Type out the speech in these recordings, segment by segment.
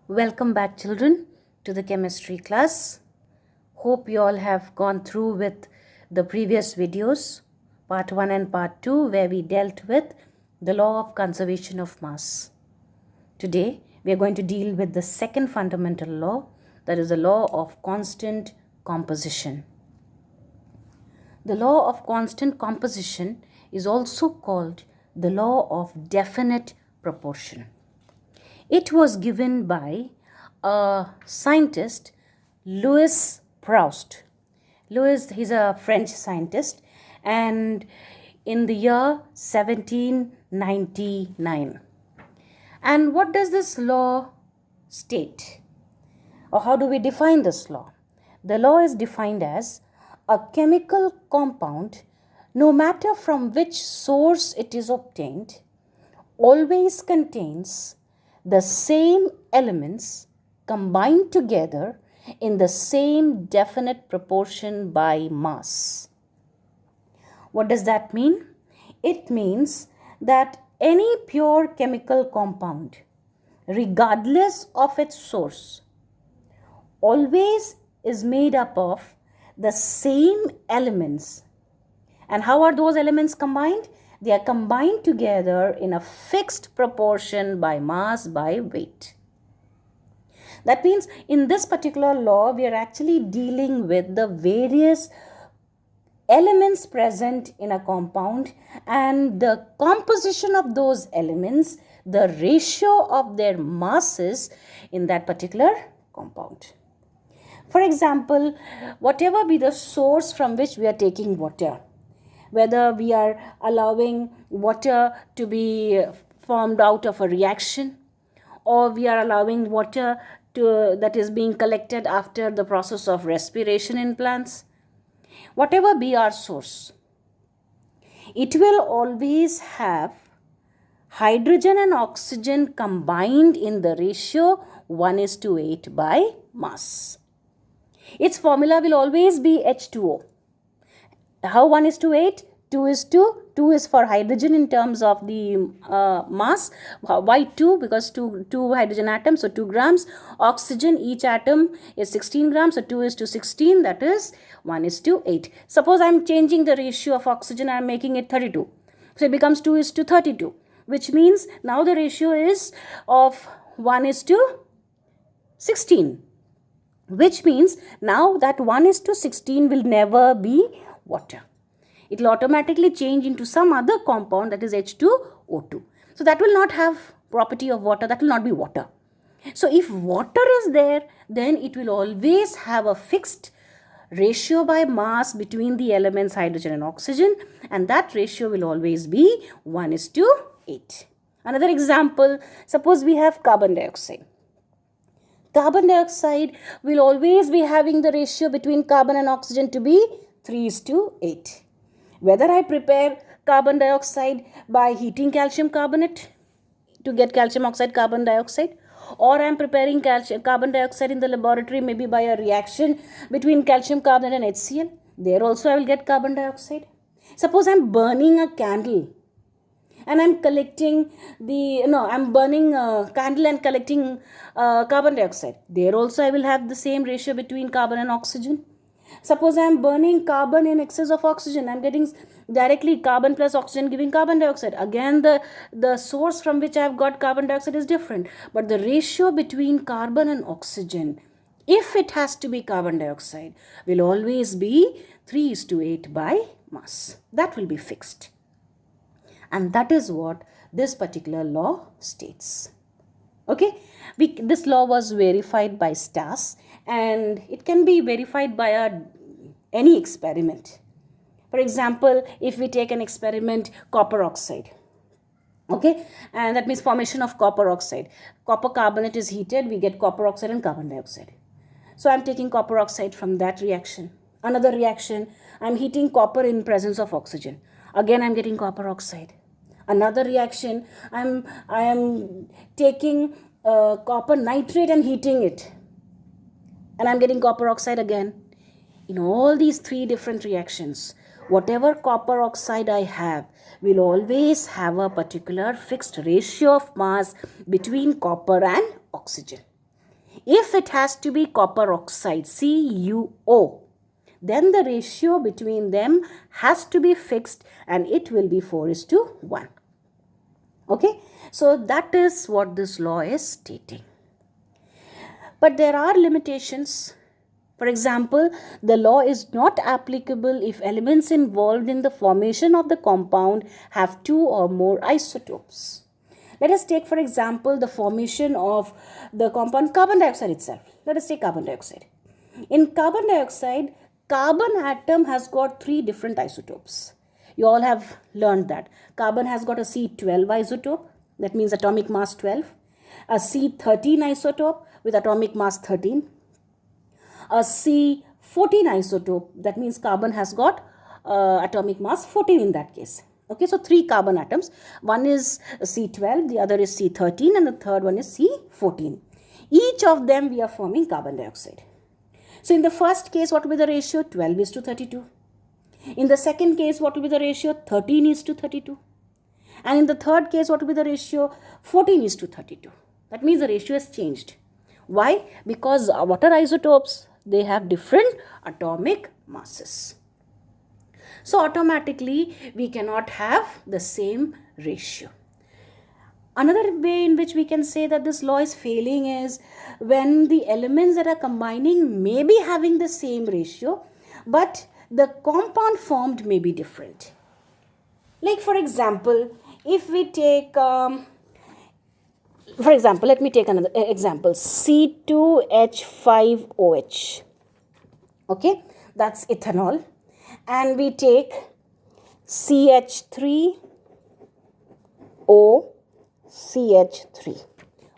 Welcome back, children, to the chemistry class. Hope you all have gone through with the previous videos, part 1 and part 2, where we dealt with the law of conservation of mass. Today, we are going to deal with the second fundamental law, that is the law of constant composition. The law of constant composition is also called the law of definite proportion. It was given by a scientist, Louis Proust. Louis, he's a French scientist, and in the year 1799. And what does this law state? Or how do we define this law? The law is defined as a chemical compound, no matter from which source it is obtained, always contains the same elements combined together in the same definite proportion by mass. What does that mean? It means that any pure chemical compound, regardless of its source, always is made up of the same elements. And how are those elements combined? They are combined together in a fixed proportion by mass by weight. That means in this particular law, we are actually dealing with the various elements present in a compound and the composition of those elements, the ratio of their masses in that particular compound. For example, whatever be the source from which we are taking water, whether we are allowing water to be formed out of a reaction, or we are allowing water that is being collected after the process of respiration in plants, whatever be our source, it will always have hydrogen and oxygen combined in the ratio 1:8 by mass. Its formula will always be H2O. How 1:8? 2 is for hydrogen in terms of the mass. Why 2? Because two hydrogen atoms, so 2 grams. Oxygen, each atom is 16 grams, so 2:16, that is 1:8. Suppose I am changing the ratio of oxygen, I am making it 32. So it becomes 2:32, which means now the ratio is of 1:16. Which means now that 1:16 will never be water. It will automatically change into some other compound, that is H2O2. So that will not have property of water, that will not be water. So if water is there, then it will always have a fixed ratio by mass between the elements hydrogen and oxygen, and that ratio will always be 1:8. Another example, suppose we have carbon dioxide. Carbon dioxide will always be having the ratio between carbon and oxygen to be 3:8. Whether I prepare carbon dioxide by heating calcium carbonate to get calcium oxide carbon dioxide, or I am preparing carbon dioxide in the laboratory, maybe by a reaction between calcium carbonate and HCl, there also I will get carbon dioxide. Suppose I am burning a candle and I'm burning a candle and collecting carbon dioxide. There also I will have the same ratio between carbon and oxygen. Suppose I am burning carbon in excess of oxygen. I am getting directly carbon plus oxygen giving carbon dioxide. Again, the source from which I have got carbon dioxide is different. But the ratio between carbon and oxygen, if it has to be carbon dioxide, will always be 3:8 by mass. That will be fixed. And that is what this particular law states. Okay, this law was verified by Stas, and it can be verified by any experiment. For example, if we take an experiment, copper oxide. Okay, and that means formation of copper oxide. Copper carbonate is heated, we get copper oxide and carbon dioxide. So I'm taking copper oxide from that reaction. Another reaction, I'm heating copper in presence of oxygen. Again, I'm getting copper oxide. Another reaction, I am taking copper nitrate and heating it, and I'm getting copper oxide again. In all these 3 different reactions, whatever copper oxide I have will always have a particular fixed ratio of mass between copper and oxygen. If it has to be copper oxide, CuO, then the ratio between them has to be fixed and it will be 4:1. Okay, so that is what this law is stating. But there are limitations. For example, the law is not applicable if elements involved in the formation of the compound have two or more isotopes. Let us take, for example, the formation of the compound carbon dioxide itself. Let us take carbon dioxide. In carbon dioxide, carbon atom has got three different isotopes. You all have learned that. Carbon has got a C12 isotope, that means atomic mass 12. A C13 isotope with atomic mass 13. A C14 isotope, that means carbon has got atomic mass 14 in that case. Okay, so three carbon atoms. One is C12, the other is C13, and the third one is C14. Each of them we are forming carbon dioxide. So in the first case, what will be the ratio? 12:32. In the second case, what will be the ratio? 13:32. And in the third case, what will be the ratio? 14:32. That means the ratio has changed. Why? Because what are isotopes? They have different atomic masses. So automatically we cannot have the same ratio. Another way in which we can say that this law is failing is when the elements that are combining may be having the same ratio, but the compound formed may be different. Like for example, if we take, let me take another example, C2H5OH. Okay, that's ethanol. And we take CH3OCH3.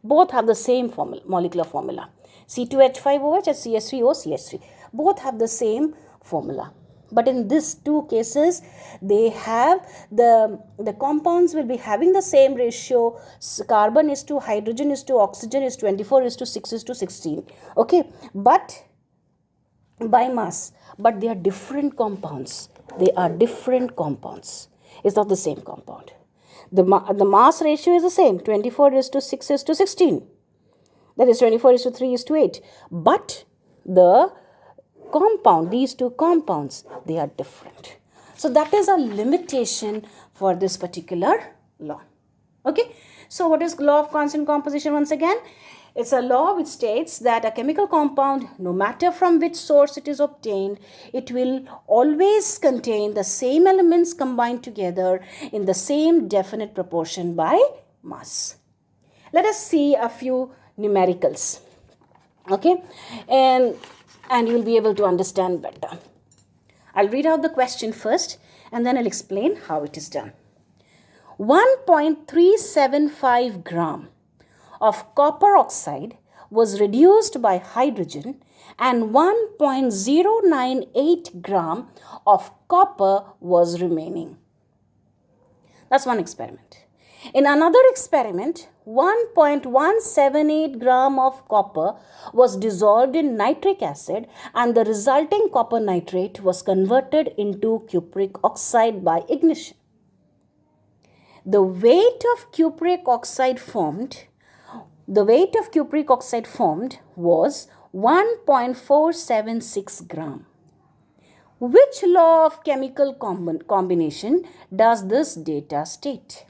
Both have the same molecular formula. C2H5OH and CH3OCH3. Both have the same formula. But in these two cases, they have the compounds will be having the same ratio. Carbon is to hydrogen is to oxygen is 24:6:16. Okay, but by mass. But they are different compounds. They are different compounds. It's not the same compound. The mass ratio is the same, 24:6:16. That is 24:3:8. But the compound, these two compounds, they are different. So that is a limitation for this particular law. Okay. So what is law of constant composition once again? It's a law which states that a chemical compound, no matter from which source it is obtained, it will always contain the same elements combined together in the same definite proportion by mass. Let us see a few numericals. Okay, and you will be able to understand better. I'll read out the question first and then I'll explain how it is done. 1.375 gram of copper oxide was reduced by hydrogen and 1.098 gram of copper was remaining. That's one experiment. In another experiment, 1.178 gram of copper was dissolved in nitric acid and the resulting copper nitrate was converted into cupric oxide by ignition. The weight of cupric oxide formed was 1.476 gram. Which law of chemical combination does this data state?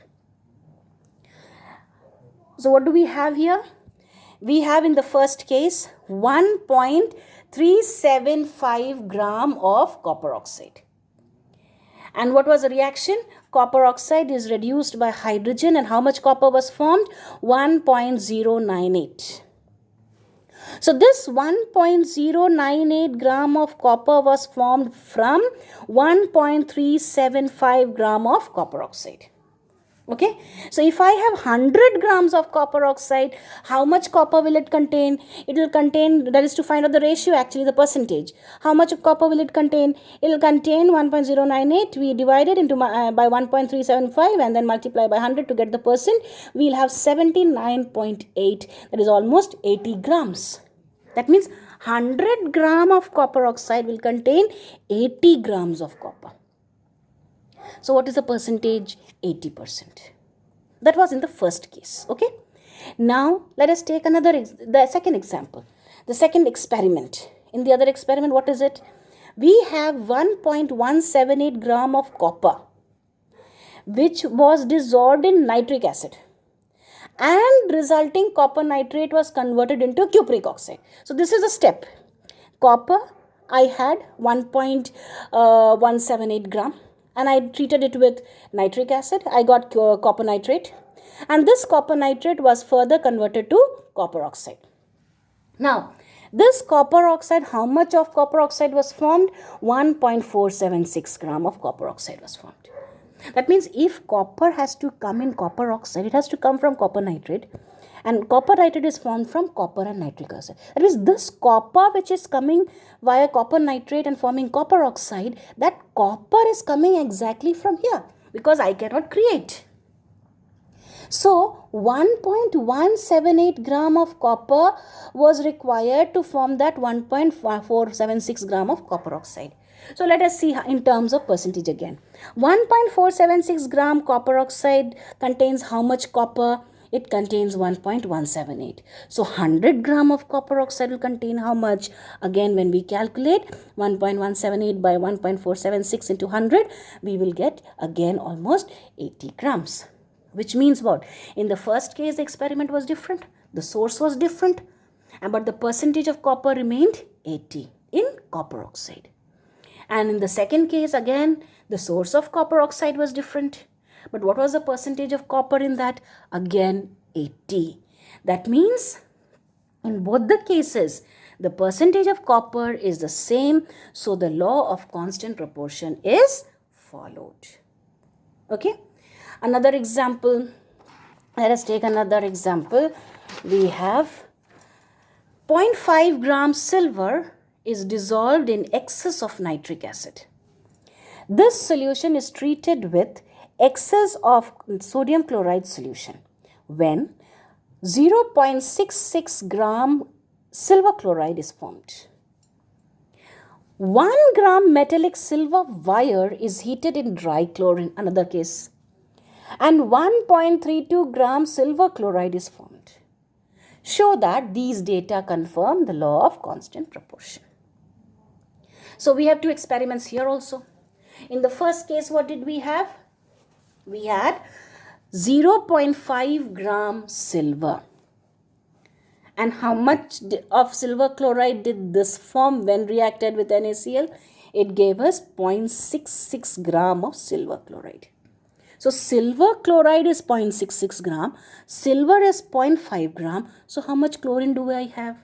So what do we have here? We have in the first case 1.375 gram of copper oxide. And what was the reaction? Copper oxide is reduced by hydrogen and how much copper was formed? 1.098. So this 1.098 gram of copper was formed from 1.375 gram of copper oxide. Okay, so if I have 100 grams of copper oxide, how much copper will it contain? It will contain, that is to find out the ratio, actually the percentage. How much of copper will it contain? It will contain 1.098. We divide it into by 1.375 and then multiply by 100 to get the percent. We will have 79.8. That is almost 80 grams. That means 100 gram of copper oxide will contain 80 grams of copper. So what is the percentage? 80%. That was in the first case. Okay. Now, let us take the second example, the second experiment. In the other experiment, what is it? We have 1.178 gram of copper, which was dissolved in nitric acid, and resulting copper nitrate was converted into cupric oxide. So this is a step. Copper, I had 1.178 gram, and I treated it with nitric acid. I got copper nitrate, and this copper nitrate was further converted to copper oxide. Now, this copper oxide, how much of copper oxide was formed? 1.476 gram of copper oxide was formed. That means if copper has to come in copper oxide, it has to come from copper nitrate, and copper nitrate is formed from copper and nitric acid. That means this copper which is coming via copper nitrate and forming copper oxide, that copper is coming exactly from here, because I cannot create. So 1.178 gram of copper was required to form that 1.476 gram of copper oxide. So let us see in terms of percentage again. 1.476 gram copper oxide contains how much copper? It contains 1.178. So 100 gram of copper oxide will contain how much? Again, when we calculate 1.178 by 1.476 into 100, we will get again almost 80 grams. Which means what? In the first case, the experiment was different. The source was different. But the percentage of copper remained 80 in copper oxide. And in the second case, again, the source of copper oxide was different. But what was the percentage of copper in that? Again, 80. That means in both the cases, the percentage of copper is the same. So the law of constant proportion is followed. Okay. Another example. Let us take another example. We have 0.5 gram silver is dissolved in excess of nitric acid. This solution is treated with excess of sodium chloride solution when 0.66 gram silver chloride is formed. 1 gram metallic silver wire is heated in dry chlorine, another case, and 1.32 gram silver chloride is formed. Show that these data confirm the law of constant proportion. So we have two experiments here also. In the first case, what did we have? We had 0.5 gram silver. And how much of silver chloride did this form when reacted with NaCl? It gave us 0.66 gram of silver chloride. So silver chloride is 0.66 gram. Silver is 0.5 gram. So how much chlorine do I have?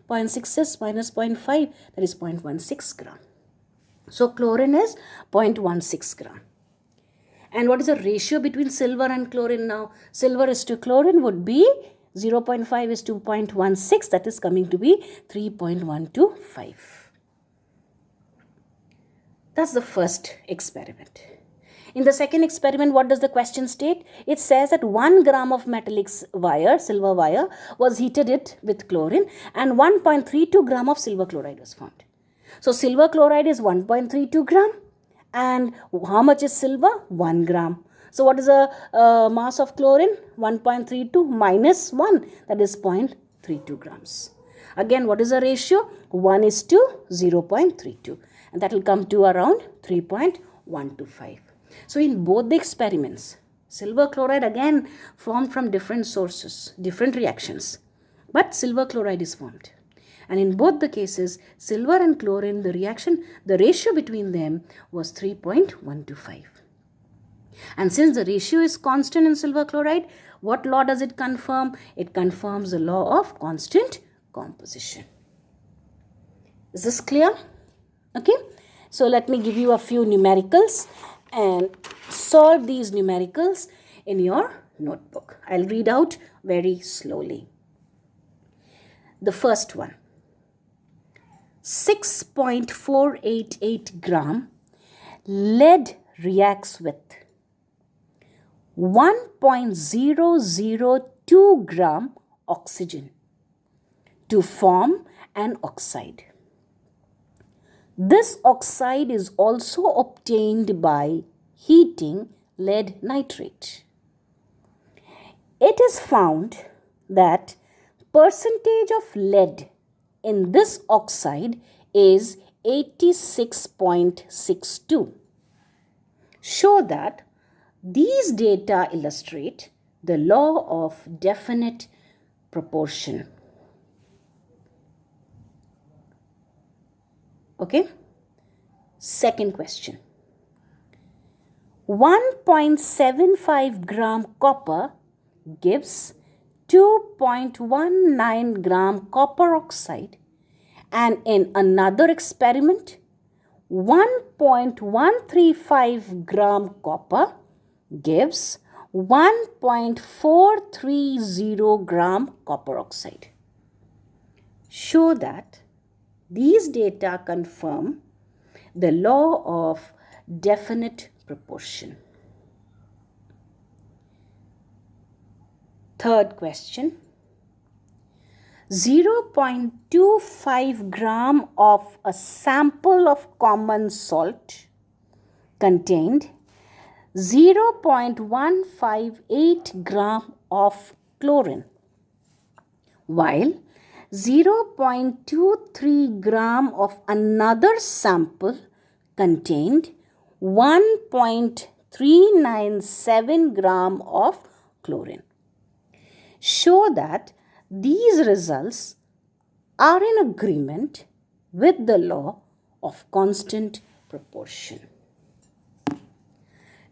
0.66 minus 0.5, that is 0.16 gram. So chlorine is 0.16 gram. And what is the ratio between silver and chlorine now? Silver is to chlorine would be 0.5 is to 0.16, that is coming to be 3.125. That's the first experiment. In the second experiment, what does the question state? It says that 1 gram of metallic wire, silver wire, was heated with chlorine and 1.32 gram of silver chloride was formed. So silver chloride is 1.32 gram and how much is silver? 1 gram. So what is the mass of chlorine? 1.32 minus 1, that is 0.32 grams. Again, what is the ratio? 1 is to 0.32, and that will come to around 3.125. So in both the experiments, silver chloride again formed from different sources, different reactions, but silver chloride is formed. And in both the cases, silver and chlorine, the ratio between them was 3.125. And since the ratio is constant in silver chloride, what law does it confirm? It confirms the law of constant composition. Is this clear? Okay. So let me give you a few numericals and solve these numericals in your notebook. I'll read out very slowly. The first one. 6.488 gram lead reacts with 1.002 gram oxygen to form an oxide. This oxide is also obtained by heating lead nitrate. It is found that percentage of lead in this oxide is 86.62. Show that these data illustrate the law of definite proportion. Okay? Second question. 1.75 gram copper gives 2.19 gram copper oxide, and in another experiment 1.135 gram copper gives 1.430 gram copper oxide. Show that these data confirm the law of definite proportion. Third question. 0.25 gram of a sample of common salt contained 0.158 gram of chlorine, while 0.23 gram of another sample contained 1.397 gram of chlorine. Show that these results are in agreement with the law of constant proportion.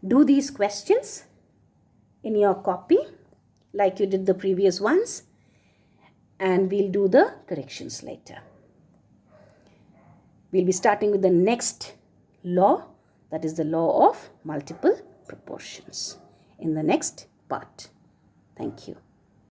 Do these questions in your copy like you did the previous ones, and we'll do the corrections later. We'll be starting with the next law, that is the law of multiple proportions, in the next part. Thank you.